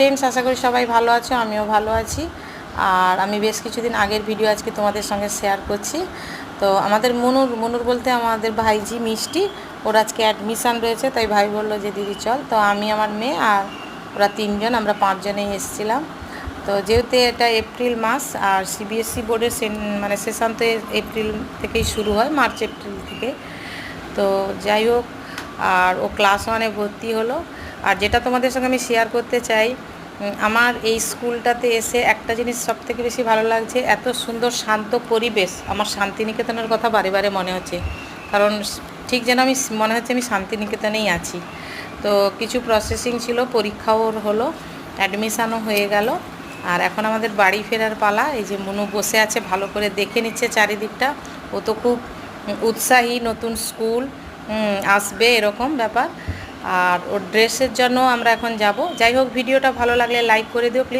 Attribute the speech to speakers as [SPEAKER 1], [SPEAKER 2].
[SPEAKER 1] Friends, আশা করি সবাই ভালো আছো, আমিও ভালো আছি। আর আমি বেশ কিছুদিন আগের ভিডিও আজকে তোমাদের সঙ্গে শেয়ার করছি। তো আমাদের মনুর বলতে আমাদের ভাইজি মিষ্টি, ওর আজকে অ্যাডমিশান রয়েছে, তাই ভাই বললো যে দিদি চল। তো আমি, আমার মেয়ে আর ওরা তিনজন, আমরা পাঁচজনেই এসেছিলাম। তো যেহেতু এটা এপ্রিল মাস আর সিবিএসসি বোর্ডের সেশন তো এপ্রিল থেকেই শুরু হয়, মার্চ এপ্রিল থেকে। তো যাই হোক, আর ও ক্লাস 1-এ ভর্তি হলো। আর যেটা তোমাদের সঙ্গে আমি শেয়ার করতে চাই, আমার এই স্কুলটাতে এসে একটা জিনিস সবথেকে বেশি ভালো লাগছে, এত সুন্দর শান্ত পরিবেশ। আমার শান্তিনিকেতনের কথা বারে বারে মনে হচ্ছে, কারণ ঠিক যেন আমি মনে হচ্ছে আমি শান্তিনিকেতনেই আছি। তো কিছু প্রসেসিং ছিল, পরীক্ষাও হলো, অ্যাডমিশানও হয়ে গেল। আর এখন আমাদের বাড়ি ফেরার পালা। এই যে মনু বসে আছে, ভালো করে দেখে নিচ্ছে চারিদিকটা। ও তো খুব উৎসাহী, নতুন স্কুল আসবে এরকম ব্যাপার। আর ওর ড্রেসের জন্য আমরা এখন যাব। যাই হোক, ভিডিওটা ভালো লাগলে লাইক করে দিও প্লিজ।